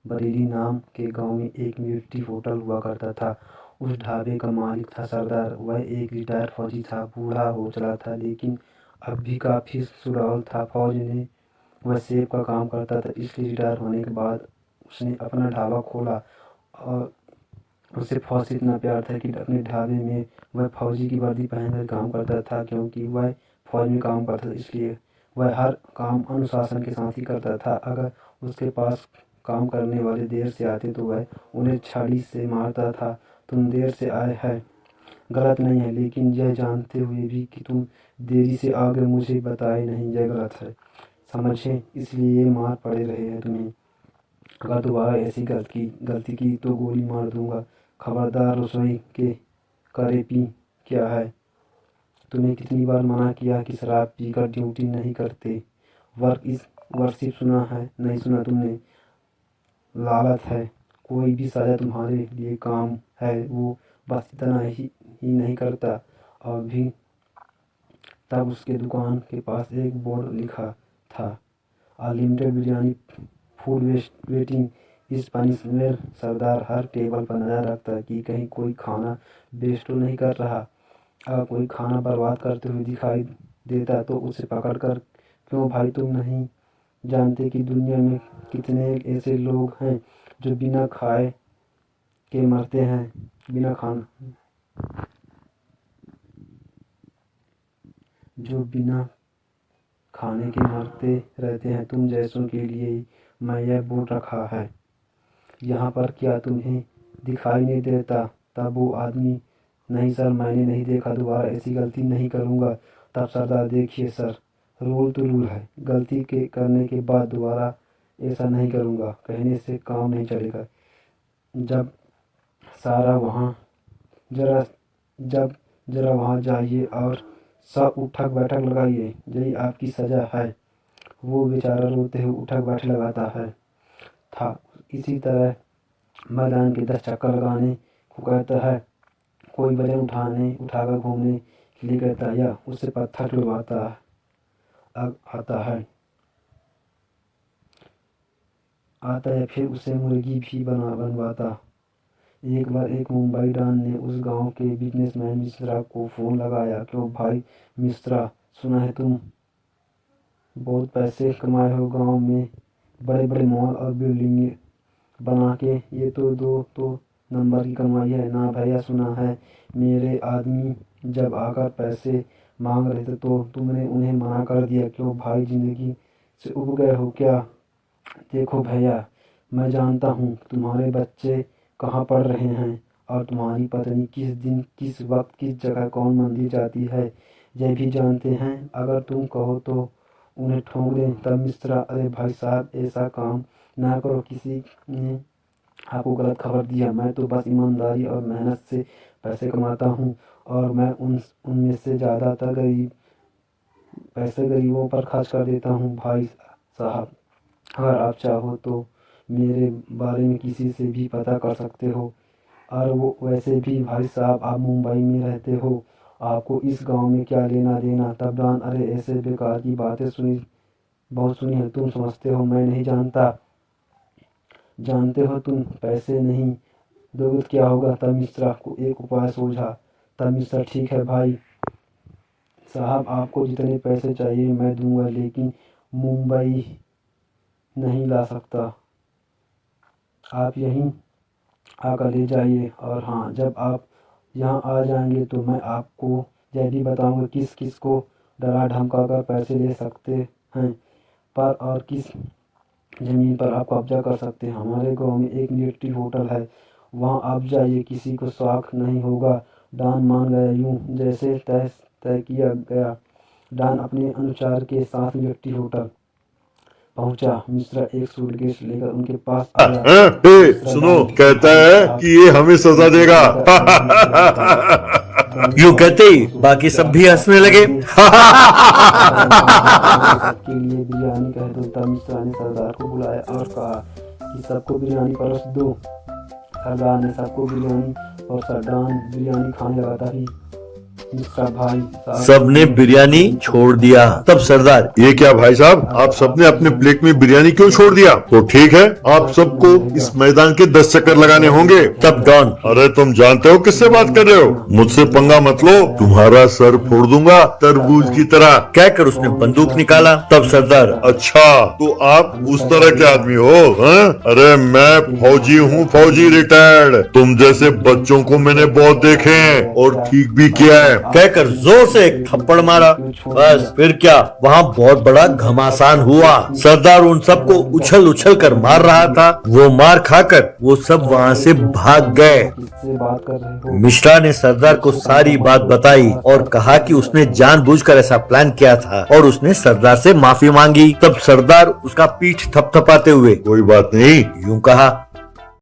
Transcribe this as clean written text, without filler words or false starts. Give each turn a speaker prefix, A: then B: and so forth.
A: बरेली नाम के गांव में एक मिलिट्री होटल हुआ करता था। उस ढाबे का मालिक था सरदार। वह एक रिटायर फौजी था, बूढ़ा हो चला था लेकिन अब भी काफ़ी सुडौल था। फौज में वह सेब का काम करता था, इसलिए रिटायर होने के बाद उसने अपना ढाबा खोला। और उसे फौज से इतना प्यार था कि अपने ढाबे में वह फौजी की वर्दी पहनकर काम करता था। क्योंकि वह फौज में काम करता था इसलिए वह हर काम अनुशासन के साथ ही करता था। अगर उसके पास काम करने वाले देर से आते तो वह उन्हें छड़ी से मारता था। तुम देर से आए हैं गलत नहीं है, लेकिन यह जानते हुए भी कि तुम देरी से आ गए मुझे बताए नहीं, यह गलत है, समझे? इसलिए ये मार पड़े रहे हैं तुम्हें। अगर दोबारा ऐसी गलती की तो गोली मार दूंगा। खबरदार। रसोई के करे पी क्या है? तुम्हें कितनी बार मना किया कि शराब पीकर ड्यूटी नहीं करते। वर्कशिप सुना है? नहीं सुना तुमने? लालच है। कोई भी साझा तुम्हारे लिए काम है वो बस इतना ही नहीं करता। और भी तब उसके दुकान के पास एक बोर्ड लिखा था, अनलिमिटेड बिरयानी फूड वेटिंग इस पनिशमेंट। सरदार हर टेबल पर नजर रखता कि कहीं कोई खाना वेस्ट तो नहीं कर रहा। अगर कोई खाना बर्बाद करते हुए दिखाई देता तो उसे पकड़ कर, क्यों भाई तुम नहीं जानते कि दुनिया में कितने ऐसे लोग हैं जो बिना खाए के मरते हैं, बिना खाने के मरते रहते हैं। तुम जैसों के लिए ही मैं यह बोर्ड रखा है यहाँ पर। क्या तुम्हें दिखाई नहीं देता? तब वो आदमी, नहीं सर मैंने नहीं देखा, दोबारा ऐसी गलती नहीं करूँगा। तब सरदार, देखिए सर, रूल तो रूल है, गलती के करने के बाद दोबारा ऐसा नहीं करूँगा कहने से काम नहीं चलेगा। जब सारा वहाँ जरा जब जरा वहाँ जाइए और सब उठक बैठक लगाइए, यही आपकी सज़ा है। वो बेचारा रोते हुए उठक बैठक लगाता है था। इसी तरह मैदान के 10 चक्कर लगाने को कहता है, कोई वजन उठाकर घूमने के लिए कहता है, या उससे पत्थर छुड़वाता आता है, फिर उसे मुर्गी भी बनवाता। एक बार एक मुंबई डॉन ने उस गांव के बिजनेसमैन मिश्रा को फ़ोन लगाया, क्यों भाई मिश्रा, सुना है तुम बहुत पैसे कमाए हो गांव में, बड़े बड़े मॉल और बिल्डिंग बना के। ये तो नंबर की कमाई है ना भैया। सुना है मेरे आदमी जब आकर पैसे मांग रहे थे तो तुमने उन्हें मना कर दिया, क्यों भाई जिंदगी से उब गए हो क्या? देखो भैया, मैं जानता हूँ तुम्हारे बच्चे कहाँ पढ़ रहे हैं और तुम्हारी पत्नी किस दिन किस वक्त किस जगह कौन मंदिर जाती है, यह भी जानते हैं। अगर तुम कहो तो उन्हें ठोक दें। तब मिश्रा, अरे भाई साहब ऐसा काम ना करो, किसी ने आपको गलत खबर दिया। मैं तो बस ईमानदारी और मेहनत से पैसे कमाता हूँ और मैं उनमें से ज़्यादातर पैसे गरीबों पर खर्च कर देता हूँ। भाई साहब, अगर आप चाहो तो मेरे बारे में किसी से भी पता कर सकते हो। और वो वैसे भी भाई साहब, आप मुंबई में रहते हो, आपको इस गांव में क्या लेना देना। तब डॉन, अरे ऐसे बेकार की बातें बहुत सुनी है, तुम समझते हो मैं नहीं जानता। जानते हो तुम पैसे नहीं दोगे तो क्या होगा? तब मिश्रा को एक उपाय सूझा। तब मिश्रा, ठीक है भाई साहब, आपको जितने पैसे चाहिए मैं दूंगा, लेकिन मुंबई नहीं ला सकता, आप यहीं आकर ले जाइए। और हाँ, जब आप यहाँ आ जाएंगे तो मैं आपको यह भी बताऊंगा किस किस को डरा धमका कर पैसे ले सकते हैं पर और किस ज़मीन पर आप कब्जा कर सकते हैं। हमारे गांव में एक मिलिट्री होटल है, वहाँ आप जाइए, किसी को शौक नहीं होगा। डॉन मान गया। यूं जैसे तय किया गया, डॉन अपने अनुचर के साथ मिलिट्री होटल पहुंचा। मिश्रा एक सूटकेस लेकर उनके पास आया।
B: सुनो, कहता है कि ये हमें सजा देगा। यूं कहते ही बाकी सब भी हंसने लगे।
A: सबके लिए बिरयानी कह दो। तब मिश्रा ने सरदार को बुलाया और कहा कि सबको बिरयानी परोस दो। सरदार ने सबको बिरयानी और डॉन बिरयानी खाने लगा। तभी मिश्रा भाई साहब
C: सबने बिरयानी छोड़ दिया। तब सरदार,
B: ये क्या भाई साहब, आप सबने अपने प्लेट में बिरयानी क्यों छोड़ दिया? तो ठीक है, आप सबको इस मैदान के 10 चक्कर लगाने होंगे।
C: तब डॉन,
B: अरे तुम जानते हो किससे बात कर रहे हो? मुझसे पंगा मत लो, तुम्हारा सर फोड़ दूंगा तरबूज की तरह।
C: कहकर उसने बंदूक निकाला। तब सरदार,
B: अच्छा, तो आप उस तरह के आदमी हो, हैं? अरे मैं फौजी हूँ, फौजी रिटायर्ड। तुम जैसे बच्चों को मैंने बहुत देखे हैं और ठीक भी किया है।
C: कहकर जोर से एक थप्पड़ मारा। बस फिर क्या, वहाँ बहुत बड़ा घमासान हुआ। सरदार उन सबको उछल उछल कर मार रहा था। वो मार खाकर वो सब वहाँ से भाग गए।
A: किससे बात कर रहे हो?
C: मिश्रा ने सरदार को सारी बात बताई और कहा कि उसने जानबूझकर ऐसा प्लान किया था और उसने सरदार से माफी मांगी। तब सरदार उसका पीठ थपथपाते हुए
B: कोई बात नहीं,
C: यूं कहा,